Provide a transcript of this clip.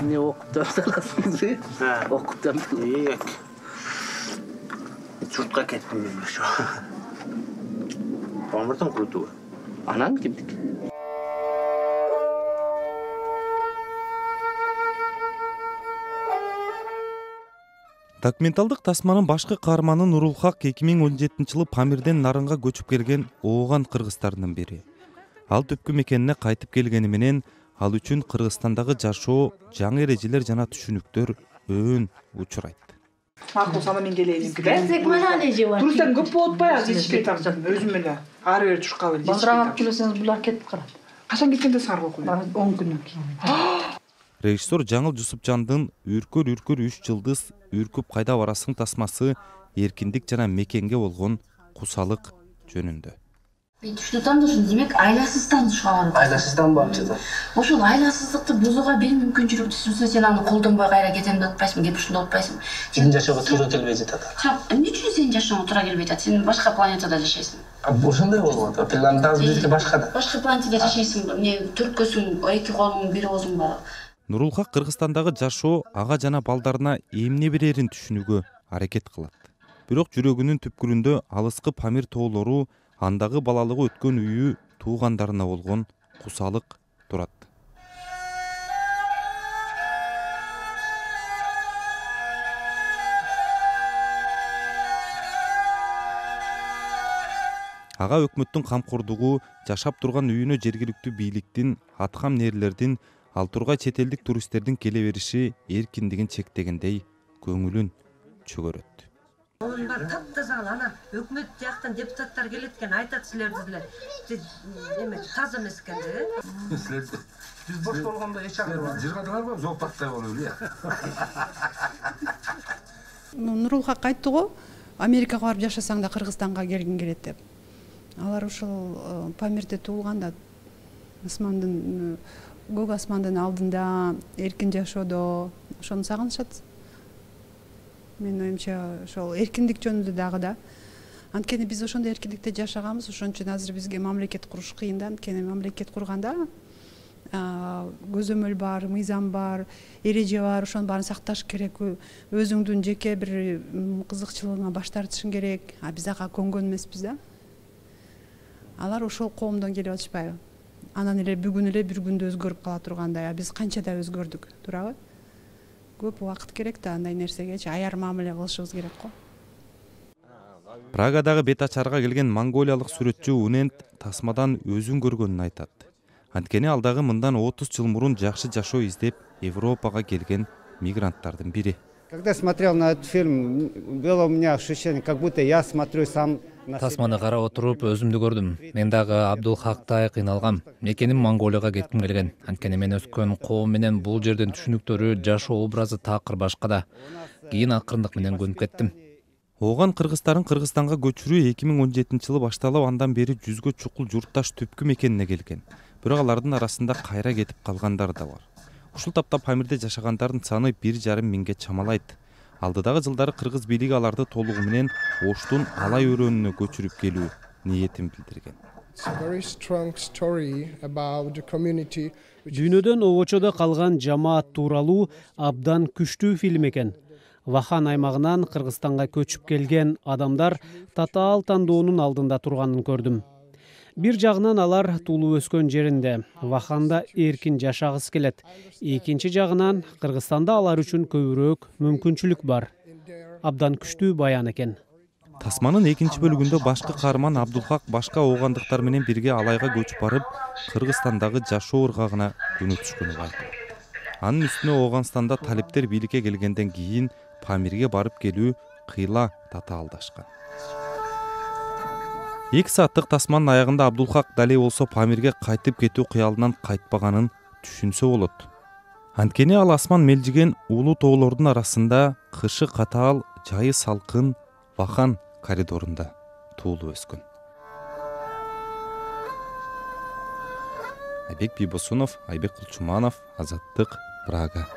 Ne okup döndürüyorsunuz? Okup döndürüyorsunuz. İyi. Çurtka kettim ben şu. Pamırtın kurutuğu. Anan kimdik? Документалдык тасманын башкы каарманы Нурулхак 2017-жылы Памирден Нарынга көчүп келген ооган кыргыздарынын бири. Ал түпкү мекенине кайтып келгени менен ал үчүн Кыргызстандагы жашоо, жаңы эрежелер жана түшүнүктөр өөн учурайт. Макул сама мен келейин. Берсек мана неже бар. Турсаң көп болуп атпайбы ичке тартып өзүм эле. Ары бери чуркап эле. Балдырап келсеңиз булар кетип калат. Качан кеткенде саргы окуйт? 10 күннөн кийин. Режиссер Жаңыл Жусупжандын Үркөр 3 жылдыз үркүп кайда барасың тасмасы эркиндик жана мекенге болгон кусалык жөнүндө. Мен түшүнөм да ушун демек айласыздан чыгабы. Айласыздан барчыда. Ошол айласыздыкты бузууга бир мүмкүнчүлүк түшүнсө сен аны колдонбой кайра кетем деп атпайсың, кеп ушунда отпайсың. Сен жашоого туура келбей жатат. Эмне үчүн сен жашооңо туура келбей жатат? Сен башка планетада жашайсың. Ошондой болуп атат. Планда бизге башкада. Башка планетада жашайсың. Эмне түрткөсүң, эки колуң, бир оозуң бар. Нурулхак Кыргызстандагы жашоо ага жана балдарына эмне берерин түшүнүүгө аракет кылат. Бирок жүрөгүнүн түпкүрүндө алыскы Памир тоолору, андагы балалыгы өткөн үйү, туугандарына болгон кусалык турат. Ага өкмөттүн камкордугу, жашап турган үйүнө жергиликтүү бийликтин, аткам нээрлердин, ал тургай чет элдик туристтердин келе бериши эркиндигин чектегендей көңүлүн чөгөрөт. Onlar taptaza ana hükümet jaqtan deputatlar keletken aytat sizlerdi деле. Эме таза эмескенде. Biz boş болгондо эч агыр бар. Жыргадыңарбы? Зоопарктай болуп эле. Нурулхак айтты го, Америкага барып жашасаң да Кыргызстанга келгиң келет деп. Алар ушул Памирде туулганда асмандын көк асмандын алдында эркин жашоодо ошону сагынышат. Мен оюмча ошол эркиндик жөнүндө дагы да. Анткени биз ошондой эркиндикте жашаганбыз, ошон үчүн азыр бизге мамлекет куруш кыйын да. Анткени мамлекет курганда көзөмөл бар, мыйзам бар, эреже бар, ошонун баарын сакташ керек. Өзүңдүн жеке бир кызыкчылыгыңа баш тартышың керек. Биз ага көнгөн эмеспиз да. Алар ошол коомдон келип атышпайбы? Анан эле бүгүн эле бир күндө өзгөрүп кала тургандай, биз канча да өзгөрдүк, туурабы? Көп убакыт керек да андай нерсегечи аяр мамиле кылышыбыз керек го. Прагадагы бет ачарга келген монголиялык сүрөтчү Унент тасмадан өзүн көргөнүн айтат. Анткени ал дагы мындан 30 жыл мурун жакшы жашоо издеп Европага келген мигранттардын бири. Когда смотрел на этот фильм, было у меня ощущение, как будто я смотрю сам. Тасманы карап отуруп өзүмдү көрдүм. Мен дагы Абдулхактай кыйналгам. Мекеним Монголияга кетким келген. Анткени мен өскөн коом менен бул жердин түшүнүктөрү, жашоо образы такыр башкада. Кийин акырындык менен көнүп кеттим. Ооган кыргыздарын Кыргызстанга көчүрүү 2017-жылы башталып, андан бери 100гө чукул журтташ түпкү мекенине келген. Бирок алардын арасында кайра кетип калгандар да бар. Ушул тапта Памирде жашагандардын саны 1,5 миңге чамалайт. Алдыдагы жылдары кыргыз бийлиги аларды толугу менен Оштун Алай өрөөнүнө көчүрүп келүү ниетин билдирген. Дүйнөдөн обочодо калган жамаат тууралуу абдан күчтүү фильм экен. Вахан аймагынан Кыргызстанга көчүп келген адамдар татаал тандоонун алдында турганын көрдүм. Бир жагынан алар туулуп өскөн жеринде, Ваханда эркин жашагысы келет. Экинчи жагынан Кыргызстанда алар үчүн көбүрөөк мүмкүнчүлүк бар. Абдан күчтүү баян экен. Тасманын экинчи бөлүгүндө башкы каарман Абдулхак башка оогандыктар менен бирге Алайга көчүп барып, Кыргызстандагы жашоо ыргагына күнү түшкөнү байкалат. Анын үстүнө Ооганстанда талиптер бийликке келгенден кийин Памирге барып келүү кыйла татаалдашкан. 2 сааттык тасманын аягында Абдулхак дале болсо Памирге кайтып кетүү кыялынан кайтпаганын түшүнсө болот. Анткени ал асман мелжиген улуу тоолордун арасында кышы катаал, жайы салкын Вахан коридорунда туулуп өскөн. Айбек Бийбосунов, Айбек Кулчуманов, Азаттык, Прага.